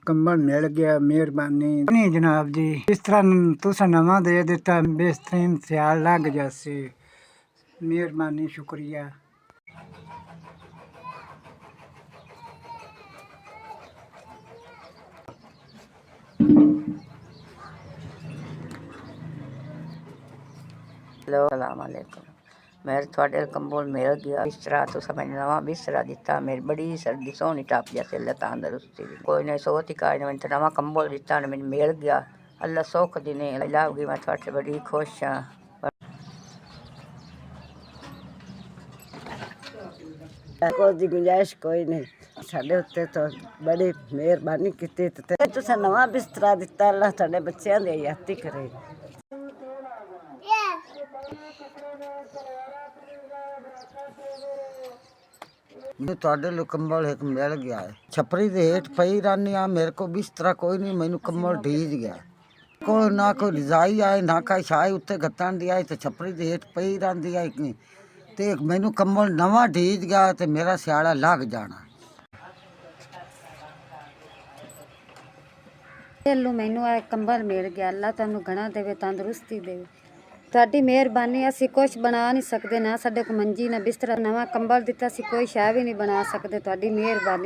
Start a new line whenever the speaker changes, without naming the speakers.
कंबल मिल गया, मेहरबानी नहीं जनाब जी। इस तरह तुसा नवा दे दिता, बेहतरीन सियाल लग जासे। मेहरबानी, शुक्रिया।
हेलो अस्सलाम वालेकुम। मेरे थोड़े कंबल मिल गया, बिस्तरा तुसा मैंने नवा बिस्तरा दिता। मेरी बड़ी सर्दी सोहनी टप जैसे अल्लाह तंदुरुस्ती दी, कोई नहीं सोच ही काज मैंने नवा कंबल दिता ने मैंने मिल गया। अल्लाह सुख दिने लाऊगी, मैं थोड़े बड़ी खुश हाँ।
कोई दी गुंजाइश कोई नहीं, साडे उत्ते तो बड़ी मेहरबानी कीती ते तुसा नवा बिस्तरा दिता। अल्लाह तुहाडे बच्चों दी हयाती करे।
ਤੁਹਾਡੇ ਲਈ ਕੰਬਲ ਇੱਕ ਮਿਲ ਗਿਆ ਹੈ। ਛਪਰੀ ਦੇ ਹੇਠ ਪਈ ਰਹਿੰਦੀ ਆ, ਮੇਰੇ ਕੋਲ ਬਿਸਤਰਾ ਕੋਈ ਨਹੀਂ, ਮੈਨੂੰ ਕੰਬਲ ਢੀਜ ਗਿਆ। ਕੋਈ ਨਾ ਕੋਈ ਰਜ਼ਾਈ ਆਏ ਨਾ ਕੋਈ ਛਾਈ ਉੱਤੇ ਗੱਤਣ ਦੀ ਆਈ ਤੇ ਛਪਰੀ ਦੇ ਹੇਠ ਪਈ ਰਹਿੰਦੀ ਆ ਤੇ ਮੈਨੂੰ ਕੰਬਲ ਨਵਾਂ ਢੀਜ ਗਿਆ ਤੇ ਮੇਰਾ ਸਿਆਲਾ ਲੱਗ ਜਾਣਾ।
ਮੈਨੂੰ ਇਹ ਕੰਬਲ ਮਿਲ ਗਿਆ। ਅੱਲਾ ਤੁਹਾਨੂੰ ਘਣਾ ਦੇਵੇ, ਤੰਦਰੁਸਤੀ ਦੇਵੇ। ਤੁਹਾਡੀ ਮਿਹਰਬਾਨੀ। ਅਸੀਂ ਕੁਛ ਬਣਾ ਨਹੀਂ ਸਕਦੇ, ਨਾ ਸਾਡੇ ਕੋਲ ਮੰਜੀ ਨਾ ਬਿਸਤਰਾ। ਨਵਾਂ ਕੰਬਲ ਦਿੱਤਾ, ਅਸੀਂ ਕੋਈ ਸ਼ੈ ਵੀ ਨਹੀਂ ਬਣਾ ਸਕਦੇ। ਤੁਹਾਡੀ ਮਿਹਰਬਾਨੀ।